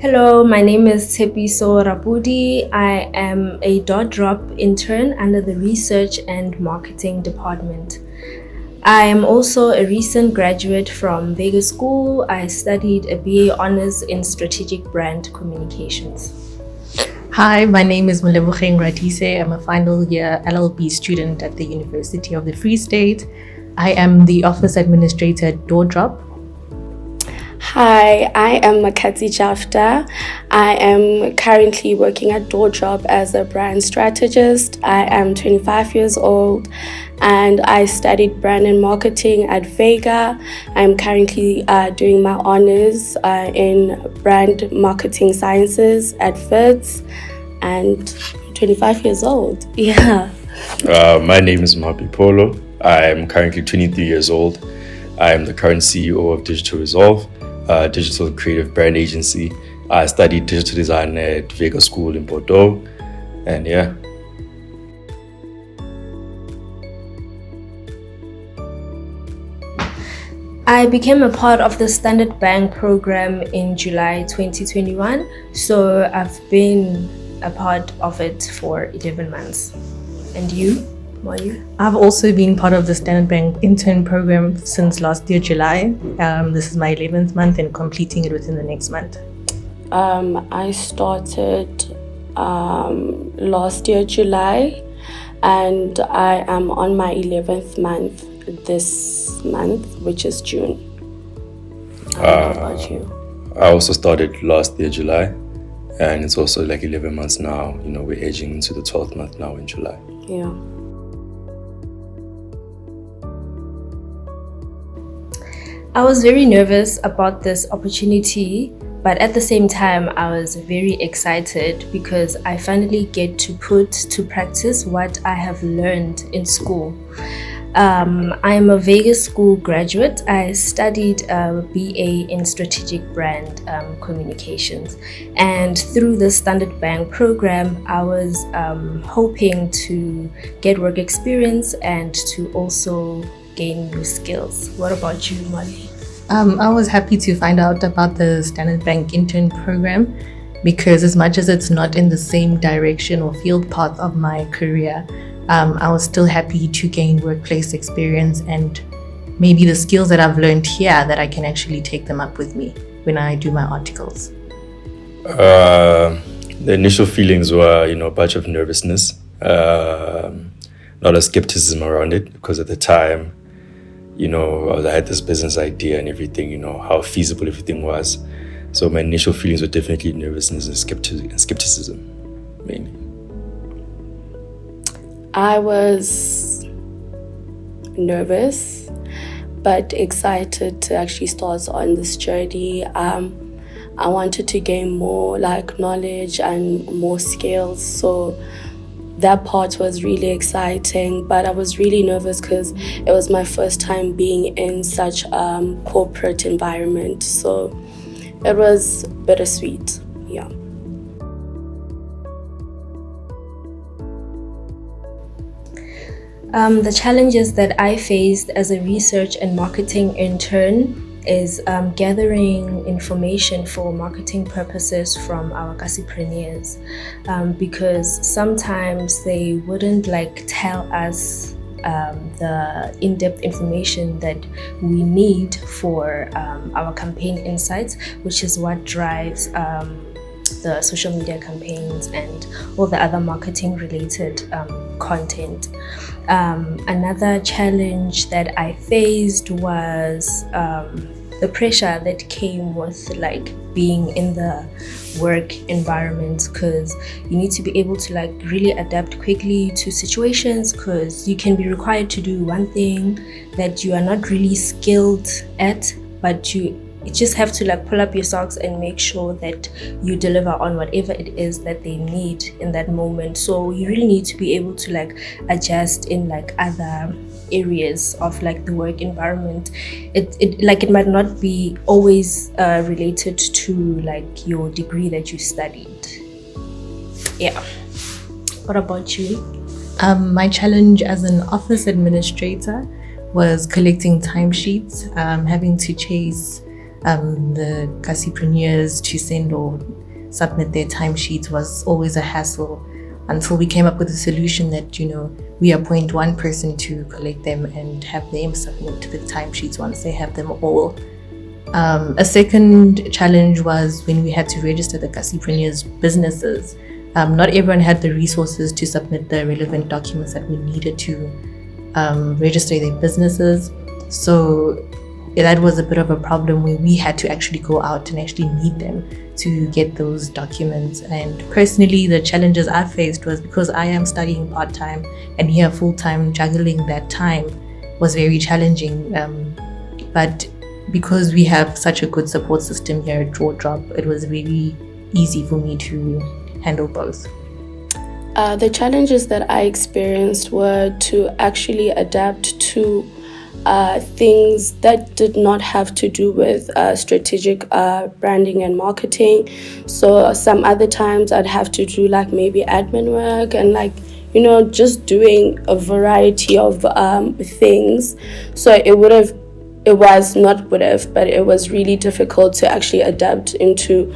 Hello, my name is Tepiso Rapudi. I am a dot drop intern under the Research and Marketing Department. I am also a recent graduate from Vega School. I studied a BA Honours in Strategic Brand Communications. Hi, my name is Moleboheng Radise. I'm a final year LLB student at the University of the Free State. I am the office administrator at DoorDrop. Hi, I am Makati Jafta. I am currently working at DoorDrop as a brand strategist. I am 25 years old and I studied brand and marketing at Vega. I'm currently doing my honors in brand marketing sciences at FITS and 25 years old. Yeah. My name is Mapi Polo. I am currently 23 years old. I am the current CEO of Digital Resolve, a digital creative brand agency. I studied digital design at Vega School in Bordeaux, and yeah. I became a part of the Standard Bank program in July 2021, so I've been a part of it for 11 months. And you? Moyu? I've also been part of the Standard Bank intern program since last year, July. This is my 11th month and completing it within the next month. I started last year, July, and I am on my 11th month this month, which is June. How about you? I also started last year, July, and it's also like 11 months now. You know, we're edging into the 12th month now in July. Yeah. I was very nervous about this opportunity, but at the same time, I was very excited because I finally get to put to practice what I have learned in school. I'm a Vega School graduate. I studied a BA in Strategic Brand Communications, and through the Standard Bank program, I was hoping to get work experience and to also gain new skills. What about you, Molly? I was happy to find out about the Standard Bank intern program because as much as it's not in the same direction or field path of my career, I was still happy to gain workplace experience and maybe the skills that I've learned here that I can actually take them up with me when I do my articles. The initial feelings were, a bunch of nervousness, a lot of skepticism around it because at the time, I had this business idea and everything, how feasible everything was. So my initial feelings were definitely nervousness and skepticism, mainly. I was nervous, but excited to actually start on this journey. I wanted to gain more knowledge and more skills. So that part was really exciting, but I was really nervous because it was my first time being in such a corporate environment. So it was bittersweet, yeah. The challenges that I faced as a research and marketing intern is gathering information for marketing purposes from our Kasipreneurs, because sometimes they wouldn't tell us the in-depth information that we need for our campaign insights, which is what drives the social media campaigns and all the other marketing related content. Another challenge that I faced was the pressure that came with being in the work environment, because you need to be able to really adapt quickly to situations, because you can be required to do one thing that you are not really skilled at, but you just have to pull up your socks and make sure that you deliver on whatever it is that they need in that moment. So you really need to be able to adjust in other areas of the work environment. It might not be always related to your degree that you studied. Yeah. What about you? My challenge as an office administrator was collecting timesheets, having to chase the Casipreneurs to send or submit their timesheets was always a hassle, until we came up with a solution that, we appoint one person to collect them and have them submit the timesheets once they have them all. A second challenge was when we had to register the Casipreneurs businesses. Not everyone had the resources to submit the relevant documents that we needed to register their businesses. So that was a bit of a problem where we had to actually go out and actually meet them to get those documents. And personally, the challenges I faced was because I am studying part-time and here full-time, juggling that time was very challenging. But because we have such a good support system here at Draw Drop, it was really easy for me to handle both. The challenges that I experienced were to actually adapt to things that did not have to do with strategic branding and marketing. So some other times I'd have to do maybe admin work and just doing a variety of things. So it was really difficult to actually adapt into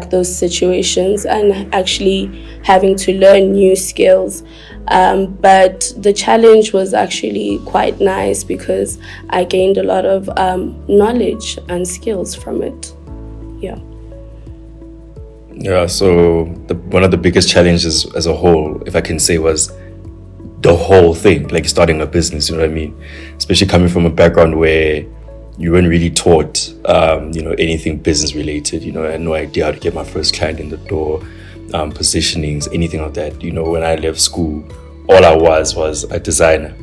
those situations and actually having to learn new skills. But the challenge was actually quite nice because I gained a lot of knowledge and skills from it. Yeah, so one of the biggest challenges as a whole, if I can say, was the whole thing, starting a business, you know what I mean? Especially coming from a background where you weren't really taught, anything business related. I had no idea how to get my first client in the door, positionings, anything like that. When I left school, all I was a designer.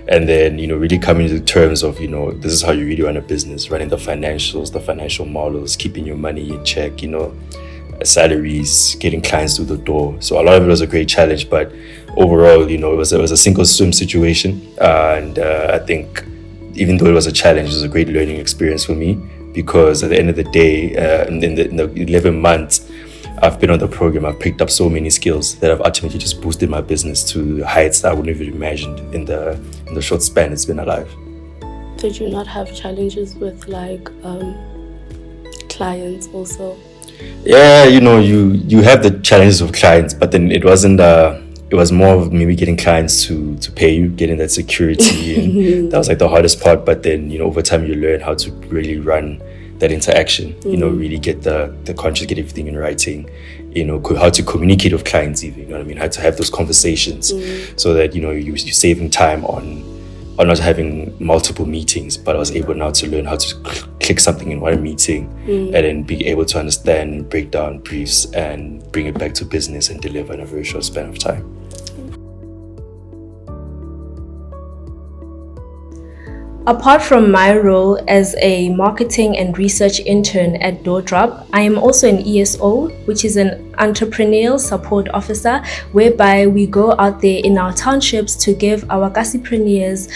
And then, really coming to terms of, this is how you really run a business, running the financials, the financial models, keeping your money in check, salaries, getting clients through the door. So a lot of it was a great challenge, but overall, it was a single swim situation. And I think even though it was a challenge, it was a great learning experience for me, because at the end of the day, in the 11 months I've been on the program, I've picked up so many skills that have ultimately just boosted my business to heights that I wouldn't have even imagined in the short span it's been alive. Did you not have challenges with clients also? Yeah, you have the challenges of clients, but then it wasn't it was more of maybe getting clients to pay you, getting that security, and that was the hardest part. But then over time you learn how to really run that interaction, really get the contract, get everything in writing, how to communicate with clients even, how to have those conversations, so that you're saving time on not having multiple meetings, but I was able now to learn how to click something in one meeting and then be able to understand, break down briefs and bring it back to business and deliver in a very short span of time. Apart from my role as a marketing and research intern at DoorDrop, I am also an ESO, which is an entrepreneurial support officer, whereby we go out there in our townships to give our Casipreneurs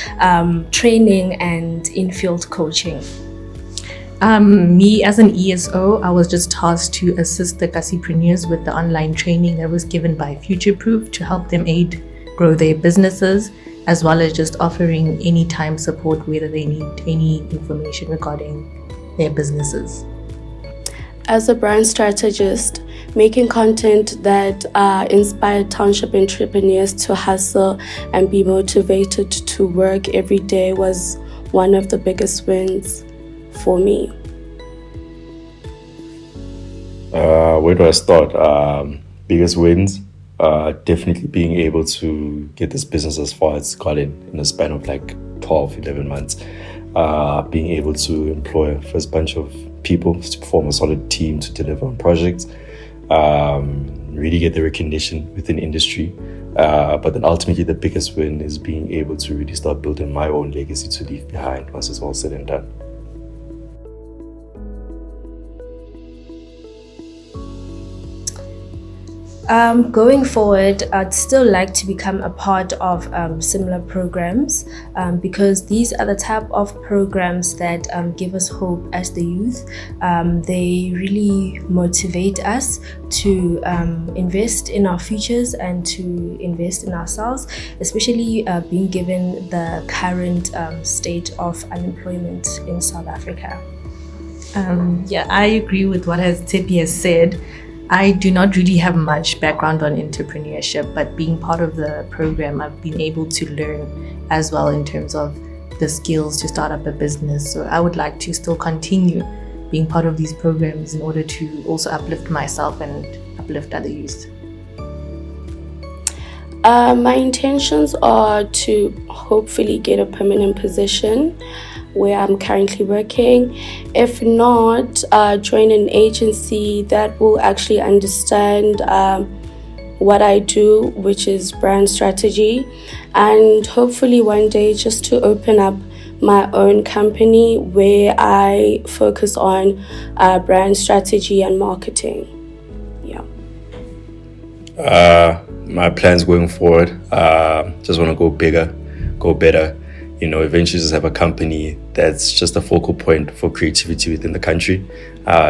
training and in-field coaching. Me as an ESO, I was just tasked to assist the Casipreneurs with the online training that was given by Futureproof to help them grow their businesses, as well as just offering anytime support whether they need any information regarding their businesses. As a brand strategist, making content that inspired township entrepreneurs to hustle and be motivated to work every day was one of the biggest wins for me. Where do I start? Biggest wins? Definitely being able to get this business as far as it's gotten in a span of 12, 11 months. Being able to employ a first bunch of people to form a solid team to deliver on projects. Really get the recognition within industry. But then ultimately the biggest win is being able to really start building my own legacy to leave behind once it's all said and done. Going forward, I'd still like to become a part of similar programs because these are the type of programs that give us hope as the youth. They really motivate us to invest in our futures and to invest in ourselves, especially being given the current state of unemployment in South Africa. Yeah, I agree with what Tipi has said. I do not really have much background on entrepreneurship, but being part of the program, I've been able to learn as well in terms of the skills to start up a business. So I would like to still continue being part of these programs in order to also uplift myself and uplift other youth. My intentions are to hopefully get a permanent position where I'm currently working. If not, join an agency that will actually understand what I do, which is brand strategy, and hopefully one day just to open up my own company where I focus on brand strategy and marketing. Yeah. My plans going forward, just want to go bigger, go better, eventually just have a company that's just a focal point for creativity within the country,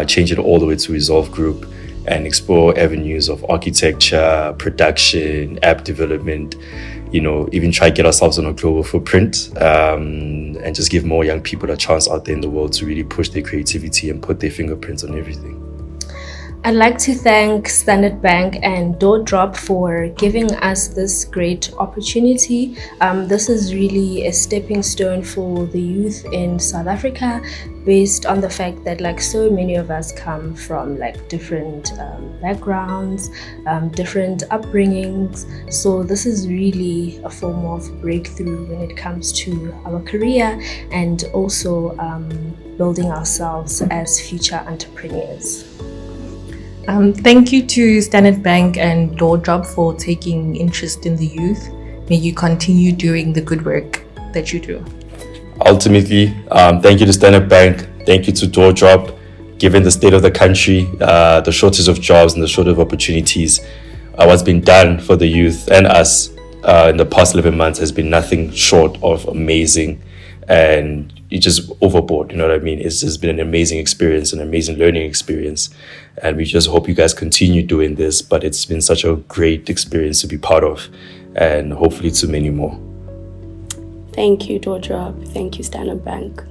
change it all the way to Resolve Group and explore avenues of architecture, production, app development, even try to get ourselves on a global footprint, and just give more young people a chance out there in the world to really push their creativity and put their fingerprints on everything. I'd like to thank Standard Bank and Doordrop for giving us this great opportunity. This is really a stepping stone for the youth in South Africa, based on the fact that so many of us come from different backgrounds, different upbringings. So this is really a form of breakthrough when it comes to our career and also building ourselves as future entrepreneurs. Thank you to Standard Bank and Doordrop for taking interest in the youth. May you continue doing the good work that you do. Ultimately, thank you to Standard Bank. Thank you to Doordrop. Given the state of the country, the shortage of jobs and the shortage of opportunities, what's been done for the youth and us in the past 11 months has been nothing short of amazing. And you just overboard, you know what I mean? It's just been an amazing experience, an amazing learning experience. And we just hope you guys continue doing this, but it's been such a great experience to be part of, and hopefully to many more. Thank you, Doordrop. Thank you, Standard Bank.